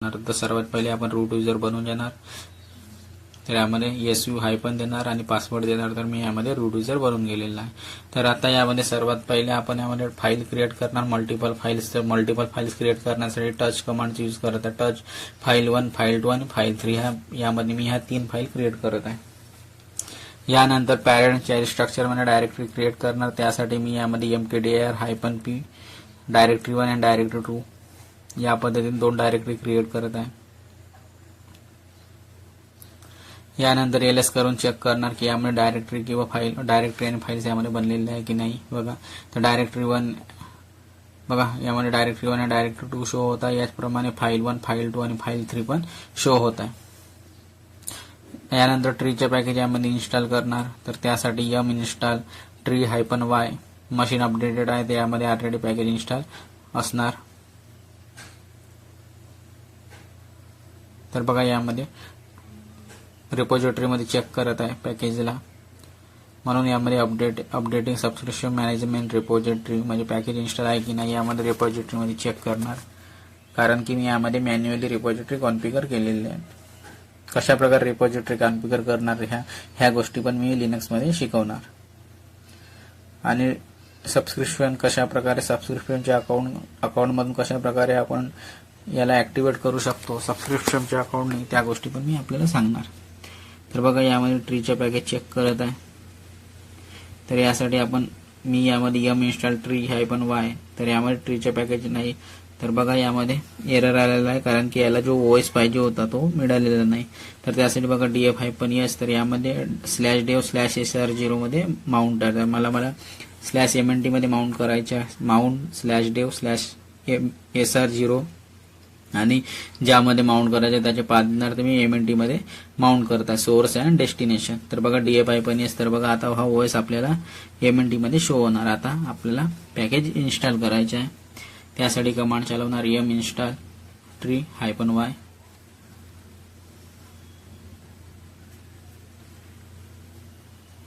तर सर्वात पहिले आपण रूट युजर बनवून घेणार. तर यामध्ये SU हायफन देणार आणि पासवर्ड देणार. तर मी यामध्ये रूट युजर बनवून गेलेला आहे. तर आता यामध्ये सर्वात पहिले आपण यामध्ये फाईल क्रिएट करणार, मल्टिपल फाईल्स. तर मल्टिपल फाईल्स क्रिएट करण्यासाठी टच कमांडचा यूज करत आहे. टच फाईल 1, फाईल 2 आणि फाईल 3 यामध्ये मी ह्या 3 फाईल क्रिएट करत आहे. यानंतर पॅरेंट चाइल्ड स्ट्रक्चरमध्ये डायरेक्टरी क्रिएट करणार. त्यासाठी मी यामध्ये mkdir -p डायरेक्टरी 1 आणि डायरेक्टरी 2 या पद्धतीने 2 डायरेक्टरी क्रिएट करत आहे. यानंतर ls करून चेक करणार की यामध्ये डायरेक्टरी किंवा फाईल डायरेक्टरी आणि फाईल्स यामध्ये बनलेले आहे की नाही. बघा, तर डायरेक्टरी 1 बघा यामध्ये डायरेक्टरी 1 आणि डायरेक्टरी 2 शो होत आहे. याचप्रमाणे फाईल 1, फाईल 2 आणि फाईल 3 पण शो होत आहे. यानंतर ट्रीचे पॅकेज यामध्ये इन्स्टॉल करणार. तर त्यासाठी install tree-y मशीन अपडेटेड आहे, ते यामध्ये ऑलरेडी पॅकेज इन्स्टॉल असणार. तर बघा यामध्ये रिपॉझिटरीमध्ये चेक करत आहे पॅकेजला, म्हणून यामध्ये अपडेटिंग सबस्क्रिप्शन मॅनेजमेंट रिपॉझिटरी म्हणजे पॅकेज इन्स्टॉल आहे की नाही यामध्ये रिपॉझिटरीमध्ये चेक करणार. कारण की मी यामध्ये मॅन्युअली रिपॉझिटरी कॉन्फिगर केलेली आहे. कशा प्रकारे रिपॉझिटरी कॉन्फिगर करणार ह्या गोष्टी पण मी लिनक्समध्ये शिकवणार. आणि सबस्क्रिप्शन कशा प्रकारे, सबस्क्रिप्शनच्या अकाउंटमधून कशा प्रकारे आपण याला ऍक्टिव्हेट करू शकतो सबस्क्रिप्शनच्या अकाउंटने, त्या गोष्टी पण मी आपल्याला सांगणार. तर बघा यामध्ये ट्रीचे पॅकेज चेक करत आहे. तर यासाठी मी यामध्ये install tree-y, तर यामध्ये ट्रीचे पॅकेज नाही. तर बघा यामध्ये एरर आलेला आहे, कारण की याला जो OS पाहिजे होता तो मिळालेला नाही. तर त्यासाठी बघा df-s, तर यामध्ये /dev/sr0 मध्ये माउंट आहे. तर मला /mnt मध्ये माउंट करायचे, माउंट /dev/sr0 आणि ज्यामध्ये माउंट करायचे त्याचे पाथ देणार. तर मी MNT मध्ये माउंट करत आहे, सोर्स अँड डेस्टिनेशन. तर बघा df-s, तर बघा आता हा OS आपल्याला MNT मध्ये शो होणार. आता आपल्याला पॅकेज इन्स्टॉल करायचे आहे. त्यासाठी कमांड चालवणार install tree-y.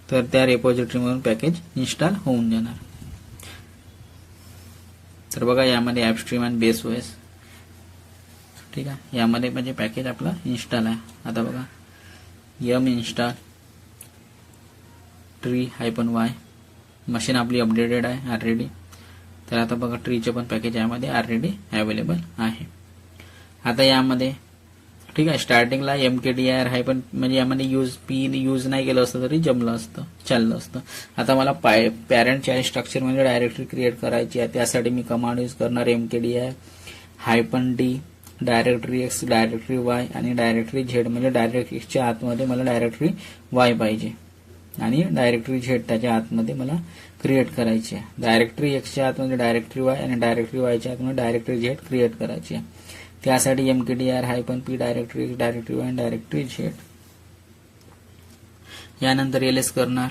तर त्या रिपॉझिटरीमधून पॅकेज इन्स्टॉल होऊन जाणार. तर बघा यामध्ये ॲपस्ट्रीम आणि बेस OS, ठीक आहे, यामध्ये म्हणजे पॅकेज आपला इन्स्टॉल आहे. आता बघा install tree-y मशीन आपली अपडेटेड आहे ऑलरेडी. तर आता बघा ट्रीचे पण पॅकेज यामध्ये ऑलरेडी अवेलेबल आहे. आता यामध्ये ठीक आहे, स्टार्टिंगला mkdir म्हणजे यामध्ये यूज नाही केलं असतं तरी चाललं असतं. आता मला पॅरेंट चाइल्ड स्ट्रक्चर म्हणजे डायरेक्टरी क्रिएट करायची आहे. त्यासाठी मी कमांड यूज करणार mkdir -d directory x, directory y आणि डायरेक्टरी z. म्हणजे डायरेक्टरी x च्या आतमध्ये मला डायरेक्टरी y पाहिजे आणि डायरेक्टरी z त्याच्या आतमध्ये मला क्रिएट करायची आहे. डायरेक्टरी x च्या आतमध्ये डायरेक्टरी y आणि डायरेक्टरी y च्या आतमध्ये डायरेक्टरी z क्रिएट करायची आहे. त्यासाठी mkdir -p directory x, directory y आणि डायरेक्टरी z. यानंतर ls करणार.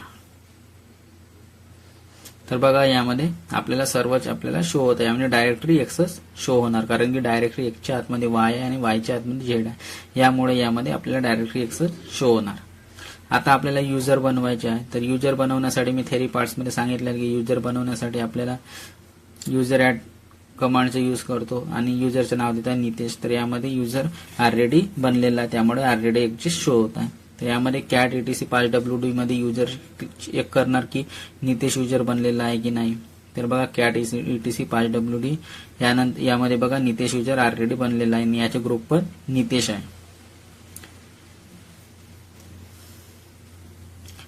तर बघा यामध्ये आपल्याला सर्वच शो होत आहे. यामध्ये डायरेक्टरी एक्सच शो होणार, कारण की डायरेक्टरी एक्सच्या आतमध्ये y आहे आणि y च्या आतमध्ये z आहे. यामुळे यामध्ये आपल्याला डायरेक्टरी एक्सच शो होणार. आता आपल्याला युजर बनवायचे आहे. तर युजर बनवण्यासाठी मी थेरी पार्ट्समध्ये सांगितलं की युजर बनवण्यासाठी आपल्याला युजर ॲड कमांडचा यूज करतो आणि युजरचं नाव देतात नितेश. तर यामध्ये युजर ऑलरेडी बनलेला आहे, त्यामुळे ऑलरेडी एक्झिस्ट शो होत आहे. तर यामध्ये cat etc 5wd मध्ये युजर चेक करणार की नितेश युजर बनलेला आहे की नाही. तर बघा cat etc 5wd यानंतर यामध्ये बघा नितेश युजर ऑलरेडी बनलेला आहे आणि याच्या ग्रुप पण नितेश आहे.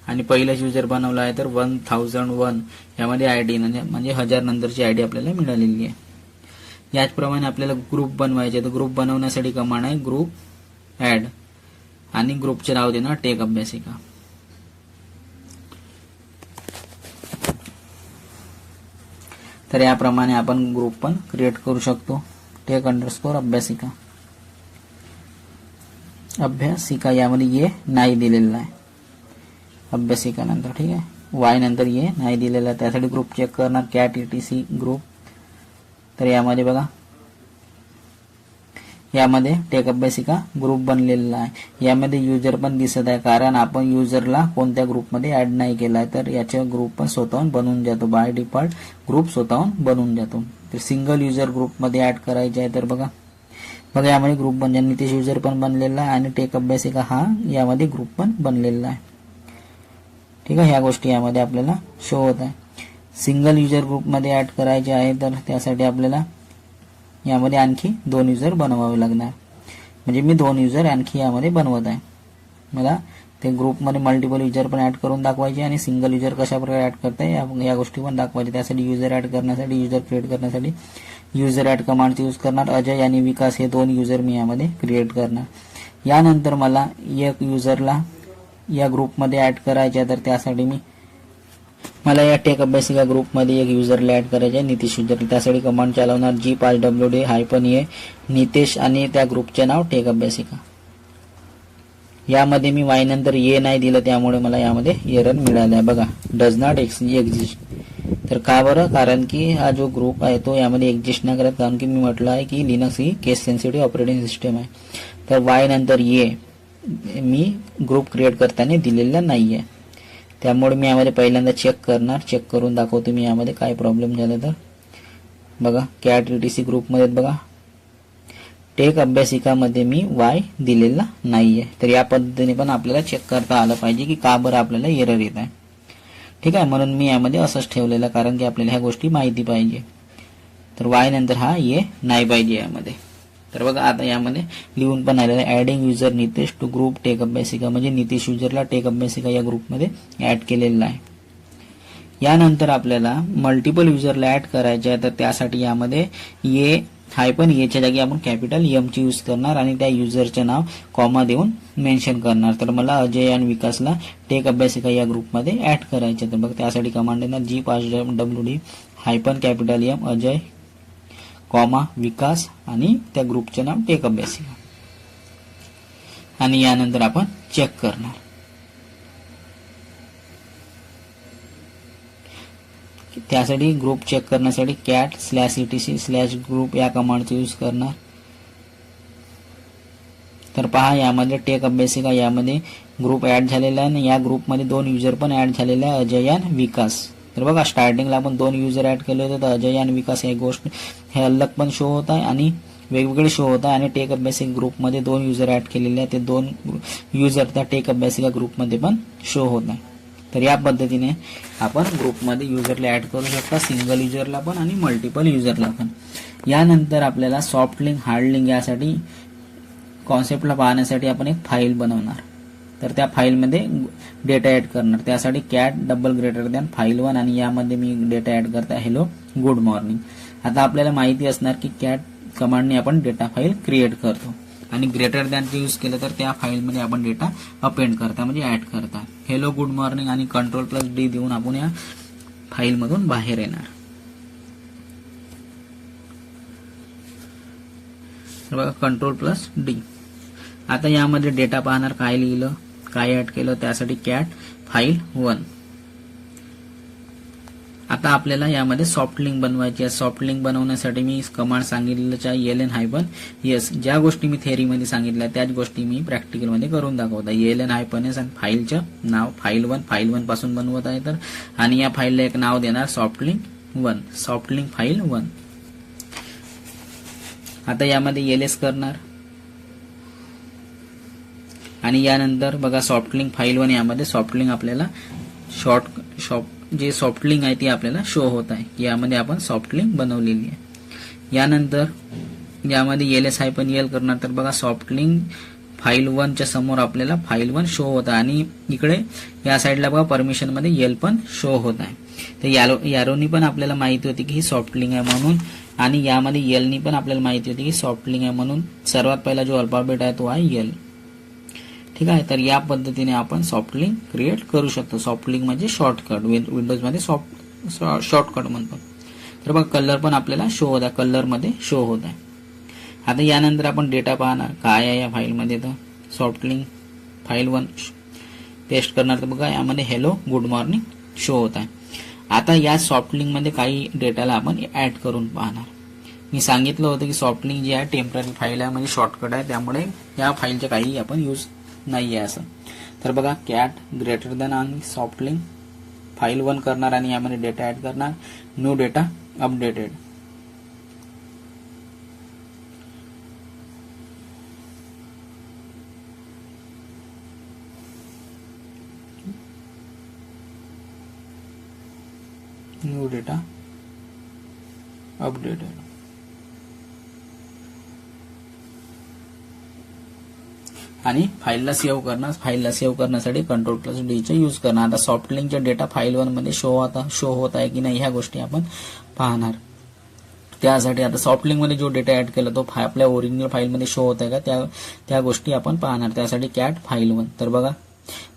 आणि पहिलाच युजर बनवला आहे तर 1001 यामध्ये आयडी म्हणजे 1000 नंतरची आयडी आपल्याला मिळालेली आहे. याचप्रमाणे आपल्याला ग्रुप बनवायचे. तर ग्रुप बनवण्यासाठी कमांड आहे ग्रुप ऍड आणि ग्रुपचे नाव देणार टेक अभ्यासिका. तर याप्रमाणे आपण ग्रुप पण क्रिएट करू शकतो. टेक _अभ्यासिका अभ्यासिका यामध्ये ये नाही दिलेला आहे अभ्यासिका नंतर, ठीक आहे, y नंतर ये नाही दिलेला आहे. त्यासाठी ग्रुप चेक करणार cat etc ग्रुप. तर यामध्ये बघा यामध्ये टेक अभ्यासिका ग्रुप बनलेला आहे. यामध्ये युजर पण दिसत आहे, कारण आपण युजरला कोणत्या ग्रुपमध्ये ऍड नाही केलाय. तर याचा ग्रुप पण स्वतःहून बनवून जातो, बाय डिफॉल्ट ग्रुप स्वतःहून बनवून जातो. तर सिंगल युजर ग्रुपमध्ये ऍड करायचे आहे. तर बघा बघा यामध्ये ग्रुप बनले, नितेश युजर पण बनलेला आहे आणि टेक अभ्यासिका हा यामध्ये ग्रुप पण बनलेला आहे. ठीक आहे, ह्या गोष्टी यामध्ये आपल्याला शो होत आहे. सिंगल युजर ग्रुपमध्ये ऍड करायचे आहे तर त्यासाठी आपल्याला यामध्ये आणखी 2 युजर बनवावे लागणार. म्हणजे मी 2 युजर आणखी यामध्ये बनवत आहे. मला ते ग्रुपमध्ये मल्टिपल युजर पण ऍड करून दाखवायचे आणि सिंगल युजर कशा प्रकारे ऍड करताय या गोष्टी पण दाखवायचे. त्यासाठी युजर ऍड करण्यासाठी, युजर क्रिएट करण्यासाठी युजर ऍड कमांडचा यूज करणार. अजय आणि विकास हे 2 युजर मी यामध्ये क्रिएट करणार. यानंतर मला एक युजरला या ग्रुपमध्ये ऍड करायचे आहे तर त्यासाठी मला या टेक अभ्यासिका ग्रुपमध्ये एक युजरला ऍड करायचे आहे, नितेश युजर. त्यासाठी कमांड चालवणार G5WD-A नितेश आणि त्या ग्रुपचे नाव टेक अभ्यासिका. यामध्ये मी वाय नंतर ए नाही दिलं त्यामुळे मला यामध्ये एरर मिळाला आहे. बघा, डज नॉट एक्झिस्ट. तर का बरं? कारण की हा जो ग्रुप आहे तो यामध्ये एक्झिस्ट नाही करत, कारण की मी म्हटलं आहे की लिनक्स ही केस सेन्सिटिव्ह ऑपरेटिंग सिस्टम आहे. तर वाय नंतर ए मी ग्रुप क्रिएट करताना दिलेला नाहीये, त्यामुळे मी यामध्ये पहिल्यांदा चेक करणार. चेक करून दाखवतो मी यामध्ये काय प्रॉब्लेम झाला तर. बघा, कॅट ETC ग्रुपमध्ये बघा टेक अभ्यासिकामध्ये मी वाय दिलेला नाहीये. तर या पद्धतीने पण आपल्याला चेक करता आलं पाहिजे की का बरं आपल्याला एरर येत आहे. ठीक आहे, म्हणून मी यामध्ये असंच ठेवलेलं, कारण की आपल्याला ह्या गोष्टी माहिती पाहिजे. तर वाय नंतर हा ए नाही पाहिजे यामध्ये. तर बघा आता यामध्ये लिहून पण आलेलं आहे, adding user Nitesh to group tech Abhyasika. म्हणजे नितेश युजरला टेक अभ्यासिका या ग्रुपमध्ये ऍड केलेला आहे. यानंतर आपल्याला मल्टिपल युजरला ऍड करायचे आहे तर त्यासाठी यामध्ये एच्या जागी आपण कॅपिटल एम ची यूज करणार आणि त्या युजरचे नाव कॉमा देऊन मेन्शन करणार. तर मला अजय आणि विकासला टेक अभ्यासिका या ग्रुपमध्ये ऍड करायचे. तर बघ त्यासाठी कमांड येणार G5WD-M अजय कॉमा विकास आणि त्या ग्रुपचे नाव टेक अभ्यासिका. आणि यानंतर आपण चेक करणार. त्यासाठी ग्रुप चेक करण्यासाठी cat/etc/group या कमांडचा यूज करणार. तर पहा यामध्ये टेक अभ्यासिका यामध्ये ग्रुप ऍड झालेला आहे आणि या ग्रुपमध्ये 2 युजर पण ऍड झालेले आहे, अजय आणि विकास. तर बघा स्टार्टिंगला आपण 2 युजर ऍड केले होते, तर अजय आणि विकास हे गोष्ट हे अलग पण शो होत आहे आणि वेगवेगळे शो होत आहे. आणि टेक अभ्यासिका ग्रुपमध्ये 2 युजर ऍड केलेले आहेत, ते 2 युजर त्या टेक अभ्यासिका ग्रुपमध्ये पण शो होत आहे. तर या पद्धतीने आपण ग्रुपमध्ये युजरला ऍड करू शकता, सिंगल युजरला पण आणि मल्टिपल युजरला पण. यानंतर आपल्याला सॉफ्ट लिंक, हार्ड लिंक यासाठी कॉन्सेप्टला पाहण्यासाठी आपण एक फाईल बनवणार. तर त्या फाईलमध्ये डेटा ऍड करणार. त्यासाठी cat file1 आणि यामध्ये मी डेटा ऍड करता हेलो गुड मॉर्निंग. आता आपल्याला माहिती असणार की कॅट कमांडने आपण डेटा फाईल क्रिएट करतो आणि ग्रेटर दॅनचे यूज केलं तर त्या फाईलमध्ये आपण डेटा अपेंड करता म्हणजे ऍड करता. हेलो गुड मॉर्निंग आणि Ctrl+D देऊन आपण या फाईलमधून बाहेर येणार. तर बघा Ctrl+D. आता यामध्ये डेटा पाहणार, काय लिहिलं, काय ऍड केलं. त्यासाठी cat file1. आता आपल्याला यामध्ये सॉफ्ट लिंक बनवायची आहे. सॉफ्ट लिंक बनवण्यासाठी मी कमांड सांगितलेलं आहे ln-s. ज्या गोष्टी मी थेअरीमध्ये सांगितल्या त्याच गोष्टी मी प्रॅक्टिकलमध्ये करून दाखवत आहे. ln-s आणि फाईलचं नाव फाईल1 पासून बनवत आहे. तर आणि या फाईलला एक नाव देणार सॉफ्ट लिंक फाईल 1. आता यामध्ये ls करणार आणि यानंतर बघा सॉफ्ट लिंक फाईल 1 यामध्ये सॉफ्ट लिंक आपल्याला जे सॉफ्ट लिंक आहे ती आपल्याला शो होत आहे. यामध्ये आपण सॉफ्ट लिंक बनवलेली आहे. यानंतर यामध्ये ls-l करणार. तर बघा सॉफ्ट लिंक फाईल 1 च्या समोर आपल्याला फाईल 1 शो होत आहे आणि इकडे या साईडला बघा परमिशन मध्ये l पण शो होत आहे. तर यारोनी पण आपल्याला माहिती होती की ही सॉफ्ट लिंक आहे म्हणून आणि यामध्ये l नी पण आपल्याला माहिती होती की सॉफ्ट लिंक आहे म्हणून सर्वात पहिला जो अल्फाबेट आहे तो आहे l. ठीक आहे, तर या पद्धतीने आपण सॉफ्ट लिंक क्रिएट करू शकतो. सॉफ्ट लिंक म्हणजे शॉर्टकट, विंडोज मध्ये शॉर्टकट म्हणतो. तर बघा कलर पण आपल्याला शो होत आहे, कलर मध्ये शो होत आहे. आता यानंतर आपण डेटा पाहणार काय आहे या फाईलमध्ये. तर सॉफ्ट लिंक फाईल 1 पेस्ट करणार. तर बघा यामध्ये हेलो गुड मॉर्निंग शो होत आहे. आता या सॉफ्ट लिंक मध्ये काही डेटाला आपण ऍड करून पाहणार. मी सांगितलं होतं की सॉफ्ट लिंक जी आहे टेम्पररी फाईल आहे म्हणजे शॉर्टकट आहे, त्यामुळे या फाईलचे काही आपण यूज नाहीये असं. तर बघा cat आणि सॉफ्ट लिंक फाईल 1 करणार आणि यामध्ये डेटा ऍड करणार. New data updated. New data updated. आणि फाईलला सेव्ह करणार. फाईलला सेव्ह करण्यासाठी Ctrl+D चा यूज करणार. आता सॉफ्ट लिंकचा डेटा फाईल 1 मध्ये शो होत आहे की नाही ह्या गोष्टी आपण पाहणार. त्यासाठी आता सॉफ्ट लिंक मध्ये जो डेटा ऍड केला तो आपल्या ओरिजिनल फाईल मध्ये शो होत आहे का त्या गोष्टी आपण पाहणार. त्यासाठी कॅट फाईल 1. तर बघा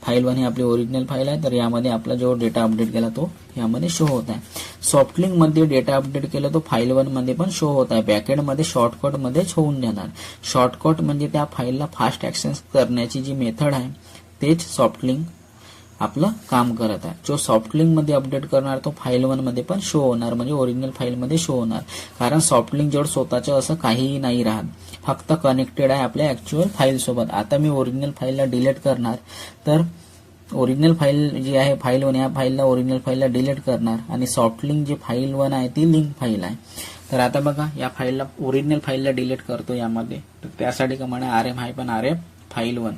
फाईल 1 ही आपली ओरिजिनल फाईल आहे. तर यामध्ये आपला जो डेटा अपडेट केला तो यामध्ये शो होत आहे. सॉफ्ट लिंक मध्ये डेटा अपडेट केला तो फाईल 1 मध्ये पण शो होत आहे. बॅकएंड मध्ये शॉर्टकट मध्येच होऊन जाणार. शॉर्टकट म्हणजे त्या फाईलला फास्ट ऍक्सेस करण्याची जी मेथड आहे तेच सॉफ्ट लिंक आपलं काम करत आहे. जो सॉफ्ट लिंक मध्ये अपडेट करणार तो फाईल 1 मध्ये पण शो होणार, म्हणजे ओरिजिनल फाईल मध्ये शो होणार. कारण सॉफ्ट लिंक जवळ स्वतःचं असं काहीही नाही राहत, फक्त कनेक्टेड आहे आपल्या ऍक्च्युअल फाईल सोबत. आता मी ओरिजिनल फाईलला डिलीट करणार, तर ओरिजिनल फाईल जी आहे फाईल 1 या फाईलला ओरिजिनल फाईलला डिलीट करणार आणि सॉफ्ट लिंक जी फाईल 1 आहे ती लिंक फाईल आहे. तर आता बघा या फाईलला ओरिजिनल फाईलला डिलीट करतो यामध्ये. तर त्यासाठी कमांड आहे rm-rf फाईल 1.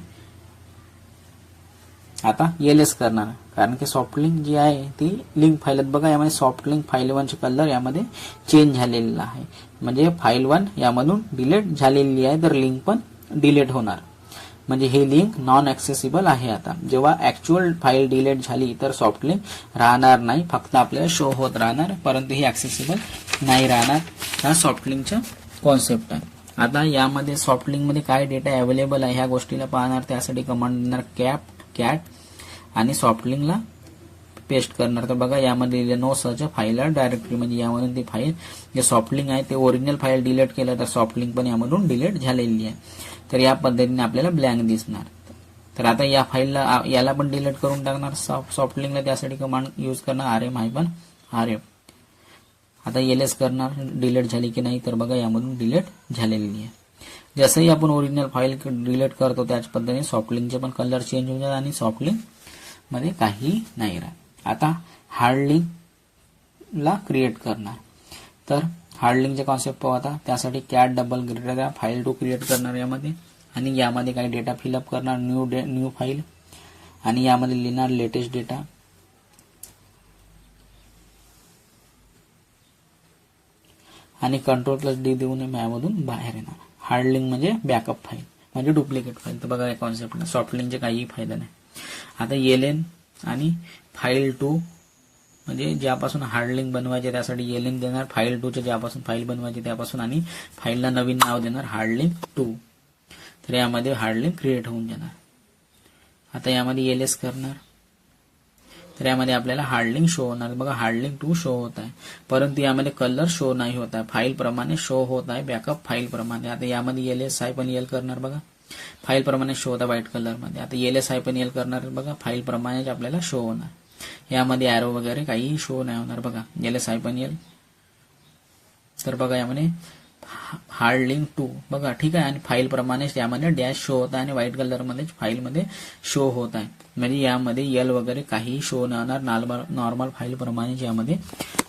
आता ls करणार, कारण की सॉफ्ट लिंक जी आहे ती लिंक फाईल. बघा यामध्ये सॉफ्ट लिंक फाईल 1 चे कलर यामध्ये चेंज झालेला आहे, म्हणजे फाईल 1 यामधून डिलीट झालेली आहे, तर लिंक पण डिलीट होणार. म्हणजे हे लिंक नॉन ऍक्सेसिबल आहे. आता जेव्हा ऍक्च्युअल फाईल डिलीट झाली तर सॉफ्ट लिंक राहणार नाही, फक्त आपल्याला शो होत राहणार, परंतु ही ऍक्सेसिबल नाही राहणार. हा सॉफ्ट लिंकचा कॉन्सेप्ट आहे. आता यामध्ये सॉफ्ट लिंक मध्ये काय डेटा अवेलेबल आहे ह्या गोष्टीला पाहणार. त्यासाठी कमांड देणार कॅट आणि सॉफ्ट लिंकला पेस्ट करणार. तर बघा यामध्ये नो सर्च फाईल डायरेक्टरी, म्हणजे यामधून ती फाईल जे सॉफ्ट लिंक आहे ते ओरिजिनल फाईल डिलीट केलं तर सॉफ्ट लिंक पण यामधून डिलीट झालेली आहे. तर या पद्धतीने आपल्याला ब्लँक दिसणार. तर आता या फाईलला याला पण डिलीट करून टाकणार सॉफ्ट लिंकला. त्यासाठी कमांड यूज करणार rm-rf. आता ls करणार डिलीट झाली की नाही, तर बघा यामधून डिलीट झालेली आहे. जसंही आपण ओरिजिनल फाईल डिलीट करतो त्याच पद्धतीने सॉफ्ट लिंकचे पण कलर चेंज होऊन जातात आणि सॉफ्ट लिंक मध्ये काही नाही राहत. आता हार्ड लिंक ला क्रिएट करणार. तर हार्ड लिंकचे कॉन्सेप्ट पाहू. आता त्यासाठी cat double greater file 2 create करणार यामध्ये, आणि यामध्ये काही डेटा फिलअप करणार न्यू फाईल, आणि यामध्ये लिहिणार लेटेस्ट डेटा. आणि Ctrl+D देऊन यामधून बाहेर येणार. हार्ड लिंक म्हणजे बॅकअप फाईल, म्हणजे डुप्लिकेट फाईल. तर बघा या कॉन्सेप्टला सॉफ्ट लिंकचे काही फायदा नाही. आता ln आणि फाईल 2 म्हणजे ज्यापासून हार्ड लिंक बनवायचे त्यासाठी ln देणार, फाईल 2 चे ज्यापासून फाईल बनवायची त्यापासून, आणि फाईलला नवीन नाव देणार हार्ड लिंक 2. तर यामध्ये हार्ड लिंक क्रिएट होऊन जाणार. आता यामध्ये ls करणार. तर यामध्ये आपल्याला हार्ड लिंक शो होणार. बघा हार्ड लिंक 2 शो होत आहे, परंतु यामध्ये कलर शो नाही होत आहे, फाईल प्रमाणे शो होत आहे, बॅकअप फाईल प्रमाणे. आता यामध्ये ls-l करणार. बघा फाईल प्रमाणे शो होता व्हाईट कलर मध्ये. आता ls-l करणार. बघा फाईल प्रमाणेच आपल्याला शो होणार. यामध्ये एरो वगैरे काही शो नाही होणार. बघा ls-l. तर बघा यामध्ये हार्ड लिंक 2 बघा ठीक आहे, आणि फाईल प्रमाणेच यामध्ये डॅश शो होत आहे आणि व्हाईट कलर मध्ये फाईल मध्ये शो होत आहे. म्हणजे यामध्ये एल वगैरे काही शो न होणार, नॉर्मल फाईल प्रमाणे यामध्ये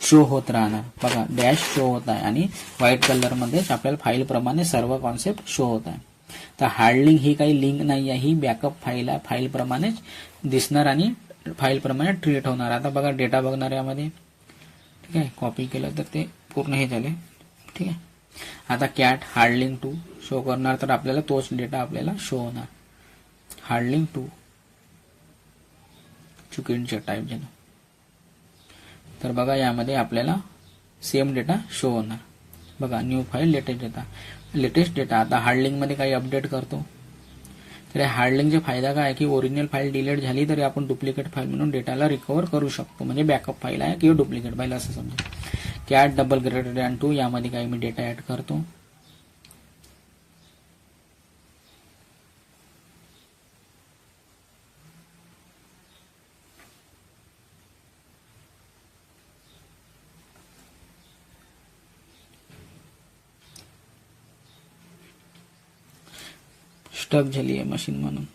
शो होत राहणार. बघा डॅश शो होत आहे आणि व्हाईट कलर मध्येच आपल्याला फाईल प्रमाणे सर्व कॉन्सेप्ट शो होत आहे. तर हार्ड लिंक ही काही लिंक नाही आहे, ही बॅकअप फाईल आहे, फाईल प्रमाणेच दिसणार आणि फाईल प्रमाणे ट्रीट होणार. आता बघा डेटा बघणार यामध्ये, ठीक आहे, कॉपी केलं तर ते पूर्ण हे झाले, ठीक आहे. आता कॅट हार्ड लिंक 2 शो करणार, तर आपल्याला तोच डेटा आपल्याला शो होणार. हार्ड लिंक 2 चुकीचे टाईप झालं. तर बघा यामध्ये आपल्याला सेम डेटा शो होणार. बघा न्यू फाईल लेटेस्ट डेटा. आता हार्ड लिंक मध्ये काही अपडेट करतो. तर हार्ड लिंकचा फायदा काय आहे की ओरिजिनल फाईल डिलीट झाली तरी आपण डुप्लिकेट फाईल म्हणून डेटाला रिकव्हर करू शकतो, म्हणजे बॅकअप फाईल आहे किंवा डुप्लिकेट फाईल असं समजा. कॅट डबल ग्रेटर दॅन 2 यामध्ये काही मी डेटा ऍड करतो. स्टक झाली आहे मशीन म्हणून,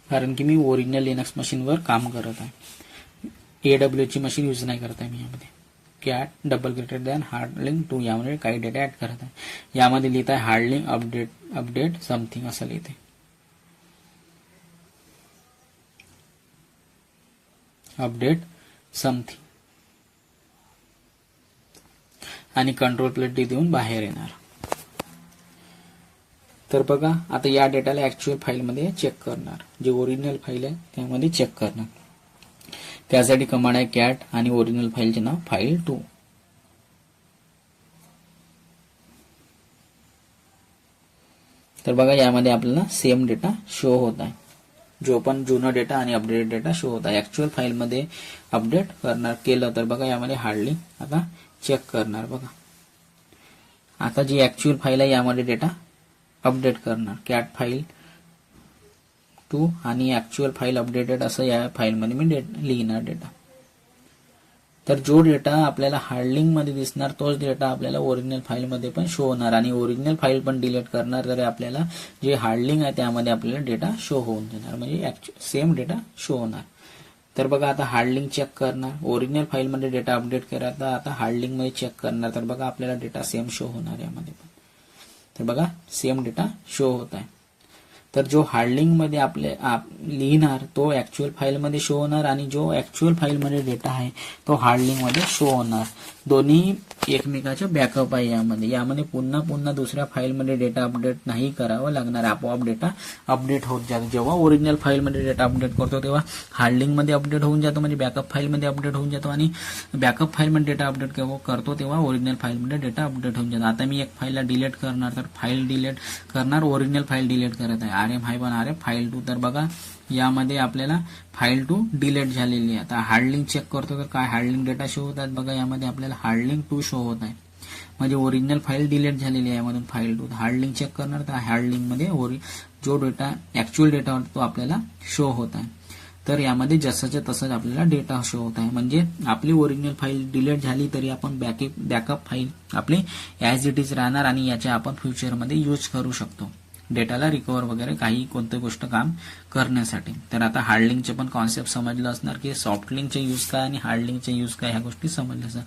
कारण की मी ओरिजिनल लिनक्स मशीनवर काम करत आहे. AWS ची मशीन यूज नाही करत आहे मी. यामध्ये cat double greater than hard link 2 यामध्ये काही डेटा ऍड करत आहे. यामध्ये लिहित आहे हार्ड लिंक अपडेट समथिंग असं लिहिते. अपडेट समथिंग आणि कंट्रोल प्लेट देऊन बाहेर येणार. तर बघा आता या डेटाला ऍक्च्युअल फाईलमध्ये चेक करणार, जे ओरिजिनल फाईल आहे त्यामध्ये चेक करणार. त्यासाठी कमांड आहे कॅट आणि ओरिजिनल फाईलचे नाव file2. तर बघा यामध्ये आपल्याला सेम डेटा शो होत आहे, जो पण जुना डेटा आणि अपडेटेड डेटा शो होत आहे. ऍक्च्युअल फाईलमध्ये अपडेट करणार केलं तर बघा यामध्ये हार्डली आता चेक करणार. बघा आता जी ऍक्च्युअल फाईल आहे यामध्ये डेटा अपडेट करणार, कॅट फाईल 2 आणि ऍक्च्युअल फाईल अपडेटेड असं या फाईलमध्ये मी लिहिणार डेटा. तर जो डेटा आपल्याला हार्डलिंक मध्ये दिसणार तोच डेटा आपल्याला ओरिजिनल फाईल मध्ये पण शो होणार, आणि ओरिजिनल फाईल पण डिलीट करणार तरी आपल्याला जे हार्डलिंक आहे त्यामध्ये आपल्याला डेटा शो होऊन जाणार, म्हणजे सेम डेटा शो होणार. तर बघा आता हार्डलिंक चेक करणार, ओरिजिनल फाईल मध्ये डेटा अपडेट करायचा, आता हार्डलिंक मध्ये चेक करणार. तर बघा आपल्याला डेटा सेम शो होणार यामध्ये पण. तर बघा सेम डेटा शो होत आहे. तर जो हार्डलिंक मध्ये आपले लिहिणार तो ऍक्च्युअल फाईल मध्ये शो होणार, आणि जो ऍक्च्युअल फाईल मध्ये डेटा आहे तो हार्डलिंक मध्ये शो होणार. दोन्ही एकमेकाचे बॅकअप आहे यामध्ये पुन्हा पुन्हा दुसऱ्या फाईल मध्ये डेटा अपडेट नाही करावं लागणार, आपोआप डेटा अपडेट होत जातो. जेव्हा ओरिजिनल फाईल मध्ये डेटा अपडेट करतो तेव्हा हार्डलिंक मध्ये अपडेट होऊन जातो, म्हणजे बॅकअप फाईल मध्ये अपडेट होऊन जातो, आणि बॅकअप फाईल मध्ये डेटा अपडेट करतो तेव्हा ओरिजिनल फाईल मध्ये डेटा अपडेट होऊन जातो. आता मी एक फाईलला डिलीट करणार, तर फाईल डिलीट करणार, ओरिजिनल फाईल डिलीट करत आहे, rm file2. तर बघा यामध्ये आपल्याला file2 डिलीट झालेली आहे. आता हार्डलिंक चेक करतो तर काय हार्डलिंक डेटा शो होतात. बघा यामध्ये आपल्याला हार्डलिंक 2 शो होत आहे, म्हणजे ओरिजिनल फाईल डिलीट झालेली आहे यामधून file2. हार्डलिंक चेक करणार तर हार्डलिंक मध्ये जो डेटा ऍक्च्युअल डेटा होता तो आपल्याला शो होत आहे. तर यामध्ये जसंच्या तसंच आपल्याला डेटा शो होत आहे, म्हणजे आपली ओरिजिनल फाईल डिलीट झाली तरी आपण बॅकअप फाईल आपली ऍज इट इज राहणार, आणि याच्या आपण फ्युचरमध्ये यूज करू शकतो डेटाला रिकव्हर वगैरे काही कोणती गोष्ट काम करण्यासाठी. तर आता हार्डलिंकचे पण कॉन्सेप्ट समजलं असणार की सॉफ्ट लिंकचे यूज काय आणि हार्ड लिंकचे यूज काय, ह्या गोष्टी समजल्या असणार.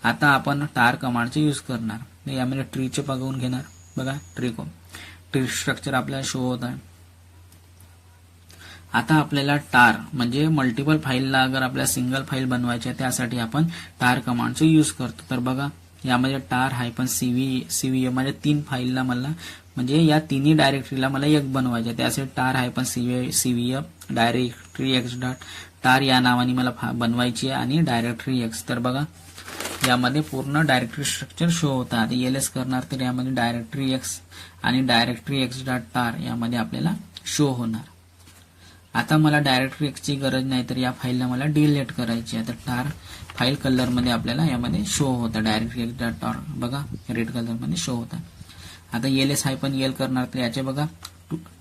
आता आपण टार कमांडचे यूज करणार, यामध्ये ट्रीचे बघून घेणार. बघा ट्री स्ट्रक्चर आपल्याला शो होत आहे. आता आपल्याला टार म्हणजे मल्टिपल फाईलला अगर आपल्याला सिंगल फाईल बनवायची आहे त्यासाठी आपण टार कमांडचे यूज करतो. तर बघा यामध्ये टार -cv म्हणजे 3 फाईलला मला, म्हणजे या तिन्ही डायरेक्टरीला मला एक बनवायचे, त्यासाठी टार -cv डायरेक्टरी x डॉट टार या नावाने मला बनवायची आहे, आणि डायरेक्टरी x. तर बघा यामध्ये पूर्ण डायरेक्टरी स्ट्रक्चर शो होतात. ls करणार तर यामध्ये डायरेक्टरी x आणि डायरेक्टरी x डॉट टार यामध्ये आपल्याला शो होणार. आता मला डायरेक्टरी x ची गरज नाही, तर या फाईलला मला डिलीट करायची आहे. तर टार फाईल कलर मध्ये आपल्याला यामध्ये शो होतं, डायरेक्टरी x डॉट टार बघा रेड कलर मध्ये शो होता. आता ls-l करणार तर याचे बघा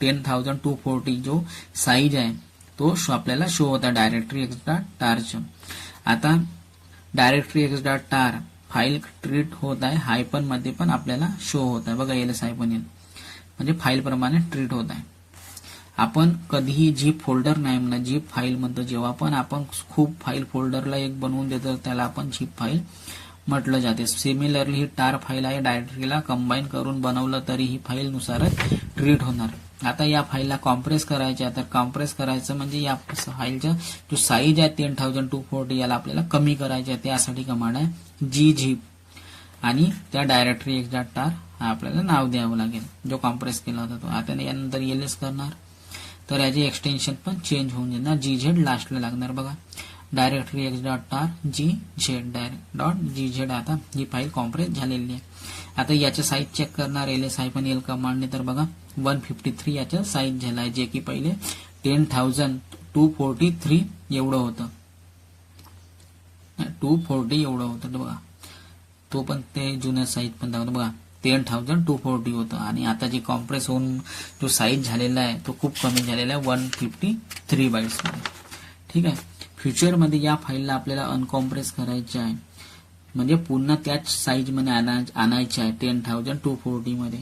10,240 जो साईज आहे तो आपल्याला शो होता डायरेक्टरी x डॉट टारच्या. आता directory x dot tar file treat होत आहे, हायपन मध्ये पण आपल्याला शो होत आहे. बघा ls-l म्हणजे फाईल प्रमाणे ट्रीट होत आहे. आपण कधीही झिप फोल्डर नाही म्हणा, झिप फाईल म्हणतो. जेव्हा पण आपण खूप फाईल फोल्डरला एक बनवून देतो त्याला आपण झिप फाईल म्हटलं जाते. सिमिलरली ही टार फाईल आहे, डायरेक्टरीला कंबाईन करून बनवलं तरी ही फाईल नुसारच ट्रीट होणार. आता या फाईलला कॉम्प्रेस करायचे, तर कॉम्प्रेस करायचं म्हणजे या फाईलचा जो साईज आहे 10,240 याला आपल्याला कमी करायचे आहे. त्यासाठी कमांड आहे gzip, आणि त्या डायरेक्टरी x डॉट टार हा आपल्याला नाव द्यावं लागेल जो कॉम्प्रेस केला होता तो. आता यानंतर ls करणार तर याचे एक्सटेन्शन पण चेंज होऊन जाणार, gz लास्टला लागणार. बघा डायरेक्टरी x डॉट टार gz. आता ही फाईल कॉम्प्रेस झालेली आहे. आता याचा साईज चेक करणार ls-l कमांडने. तर बघा 153 याचा साईज झाला आहे, जे की पहिले 10,243 एवढं होतं, 240 एवढं होतं. बघा तो पण ते जुन्या साईज पण दाखवतो. बघा 10,240 होतं, आणि आता जे कॉम्प्रेस होऊन जो साईज झालेला आहे तो खूप कमी झालेला आहे 153 बाईट्स मध्ये. ठीक आहे. फ्युचरमध्ये या फाईलला आपल्याला अनकॉम्प्रेस करायचे आहे, म्हणजे पुन्हा त्याच साईज मध्ये आणायचे आहे 10,240 मध्ये.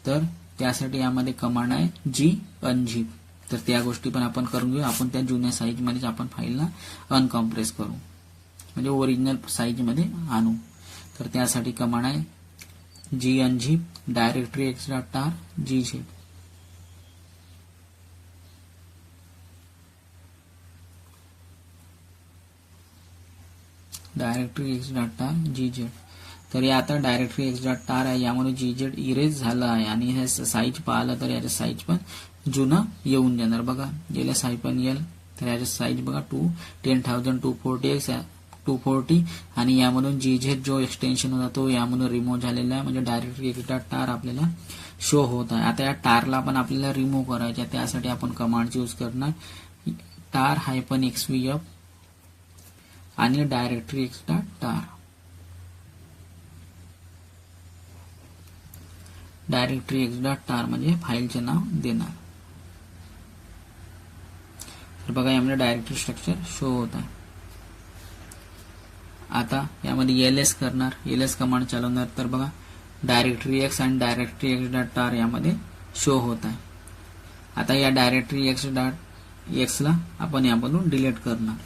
तर त्यासाठी यामध्ये कमांड आहे unzip. तर त्या गोष्टी पण आपण करून घेऊ. आपण त्या जुन्या साईज मध्येच आपण फाईलला अनकॉम्प्रेस करू, म्हणजे ओरिजिनल साईज मध्ये आणू. तर त्यासाठी कमांड आहे unzip डायरेक्टरी x डॉट टार gzip. डायरेक्टरी एक्स डॉट टार GZ. तर हे आता डायरेक्टरी एक्स डॉट टार आहे, यामुळे GZ इरेज झालं आहे आणि हे साईज पाहिलं तर याचं साईज पण जुनं येऊन जाणार. बघा गेल्या -L तर याचं साईज बघा 10,240 240 आणि यामधून GZ जो एक्सटेन्शन होता तो यामधून रिमूव्ह झालेला आहे, म्हणजे डायरेक्टरी एक्स डॉट टार आपल्याला शो होत आहे. आता या टारला पण आपल्याला रिमूव्ह करायचे, त्यासाठी आपण कमांड यूज करणार टार -XVF आणि डायरेक्टरी एक्स डॉट टार. डायरेक्टरी एक्स डॉट टार म्हणजे फाईलचे नाव देणार. तर बघा यामध्ये डायरेक्टरी स्ट्रक्चर शो होत आहे. आता यामध्ये LS करणार, LS कमांड चालवणार. तर बघा डायरेक्टरी एक्स आणि डायरेक्टरी एक्स डॉट टार यामध्ये शो होत आहे. आता या डायरेक्टरी एक्स डॉट एक्सला आपण यामधून डिलीट करणार.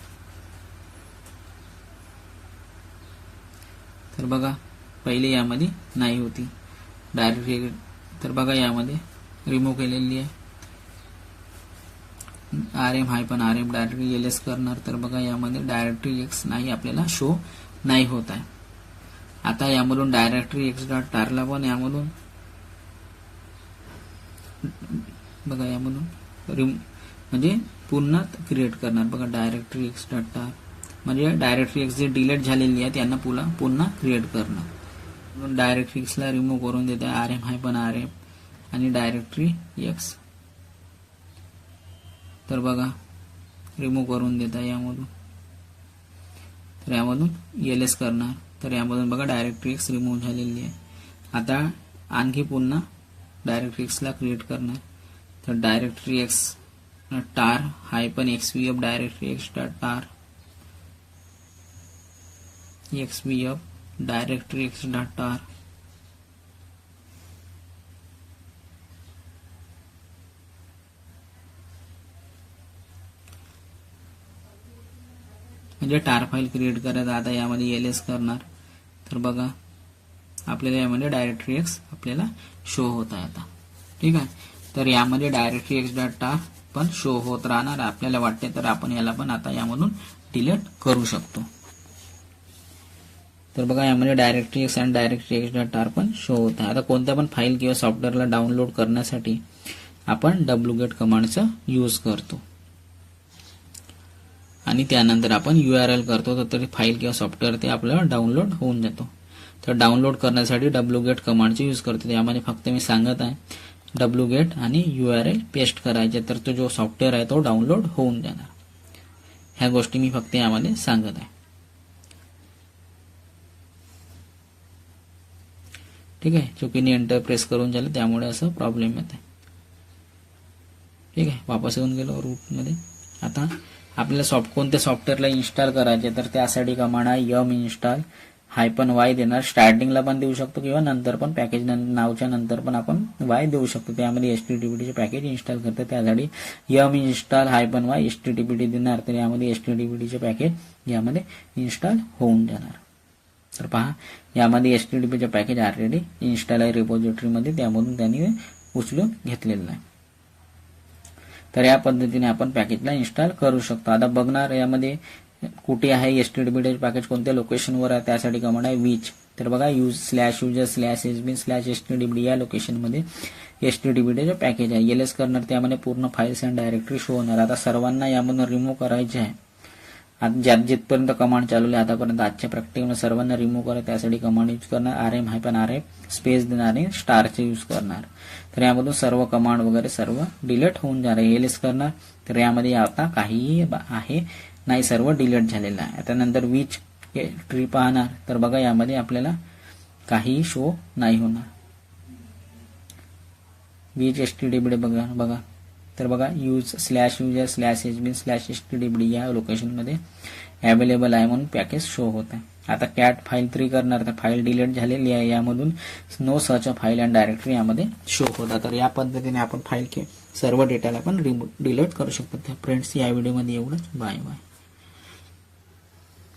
तर बघा पहिले यामध्ये नाही होती डायरेक्टरी, तर बघा यामध्ये रिमूव्ह केलेली आहे. RM-RM डायरेक्टरी LS करणार. तर बघा यामध्ये डायरेक्टरी एक्स नाही आपल्याला शो नाही होत आहे. आता यामधून डायरेक्टरी एक्स डॉट टारला पण यामधून बघा यामधून म्हणजे पुन्हा क्रिएट करणार. बघा डायरेक्टरी एक्स डॉट टार म्हणजे डायरेक्टरी एक्स जे डिलीट झालेली आहे त्यांना पुन्हा क्रिएट करणार. म्हणून डायरेक्टरी एक्सला रिमूव्ह करून देते RM-RM आणि डायरेक्टरी एक्स. तर बघा रिमूव्ह करून देता यामधून. तर यामधून LS करणार. तर यामधून बघा डायरेक्टरी एक्स रिमूव्ह झालेली आहे. आता आणखी पुन्हा डायरेक्टरी एक्सला क्रिएट करणार. तर डायरेक्टरी एक्स टार -XVF डायरेक्टरी एक्स डॉट टार XVF डायरेक्टरी एक्स डॉट टार. म्हणजे टार फाईल क्रिएट करायचं. आता यामध्ये LS करणार. तर बघा आपल्याला यामध्ये डायरेक्टरी एक्स आपल्याला शो होत आहे आता. ठीक आहे. तर यामध्ये डायरेक्टरी एक्स डॉट टार पण शो होत राहणार आपल्याला वाटते. तर आपण याला पण आता यामधून डिलीट करू शकतो. तर बघा यामध्ये डायरेक्टरी एक्स आणि डायरेक्टरी एक्स डॉट टार पण शो होत आहे. आता कोणत्या पण फाईल किंवा सॉफ्टवेअरला डाउनलोड करण्यासाठी आपण wget कमांडचा यूज करतो आणि त्यानंतर आपण URL करतो. तर फाईल किंवा सॉफ्टवेअर ते आपल्याला डाउनलोड होऊन जातो. तर डाउनलोड करण्यासाठी wget कमांडचा यूज करतो. यामध्ये फक्त मी सांगत आहे wget आणि URL पेस्ट करायचे, तर तो जो सॉफ्टवेअर आहे तो डाउनलोड होऊन जाणार. ह्या गोष्टी मी फक्त यामध्ये सांगत आहे. ठीक आहे. चुकीने एंटर प्रेस करून झालं त्यामुळे असं प्रॉब्लेम येत आहे. ठीक आहे. वापस येऊन गेलो रूटमध्ये. आता आपल्याला कोणत्या सॉफ्टवेअरला इन्स्टॉल करायचे तर त्यासाठी कमांड आहे install -y देणार. स्टार्टिंगला पण देऊ शकतो किंवा नंतर पण पॅकेज नावच्या नंतर पण आपण y देऊ शकतो. त्यामध्ये HTTPD पॅकेज इन्स्टॉल करतो त्यासाठी install -y HTTPD देणार. तर यामध्ये HTTPD पॅकेज यामध्ये इन्स्टॉल होऊन जाणार. तर पहा यामध्ये HTTP पॅकेज ऑलरेडी इन्स्टॉल आहे रिपॉझिटरीमध्ये, त्यामधून त्यांनी उचलून घेतलेलं आहे. तर या पद्धतीने आपण पॅकेजला इन्स्टॉल करू शकतो. आता बघणार यामध्ये कुठे आहे HTTPD पॅकेज कोणत्या लोकेशनवर आहे त्यासाठी कमांड आहे विच. तर बघा /user/admin/HTTPD या लोकेशनमध्ये HTTPD पॅकेज आहे. LS करणार त्यामध्ये पूर्ण फाईल्स आणि डायरेक्टरी शो होणार. आता सर्वांना यामधून रिमूव्ह करायचे आहे. जिथपर्यंत कमांड चालवले आतापर्यंत आजच्या प्रॅक्टिसमध्ये सर्वांना रिमूव्ह करा त्यासाठी कमांड यूज करणार RM-RM स्पेस देणार आणि स्टारचे यूज करणार. तर यामधून सर्व कमांड वगैरे सर्व डिलीट होऊन जाणार. LS करणार तर यामध्ये आता काहीही आहे नाही, सर्व डिलीट झालेलं आहे. आता नंतर विच ट्री पाहणार तर बघा यामध्ये आपल्याला काहीही शो नाही होणार. विच HTTPD बघा तर बघा /user/admin/HTTPD या लोकेशनमध्ये अवेलेबल आहे म्हणून पॅकेज शो होत आहे. आता कॅट फाईल 3 करणार तर फाईल डिलीट झालेली आहे. यामधून know search file and directory यामध्ये शो होतात. तर या पद्धतीने आपण फाईल सर्व डेटाला आपण डिलीट करू शकतो. फ्रेंड्स या व्हिडिओमध्ये एवढंच. Bye bye.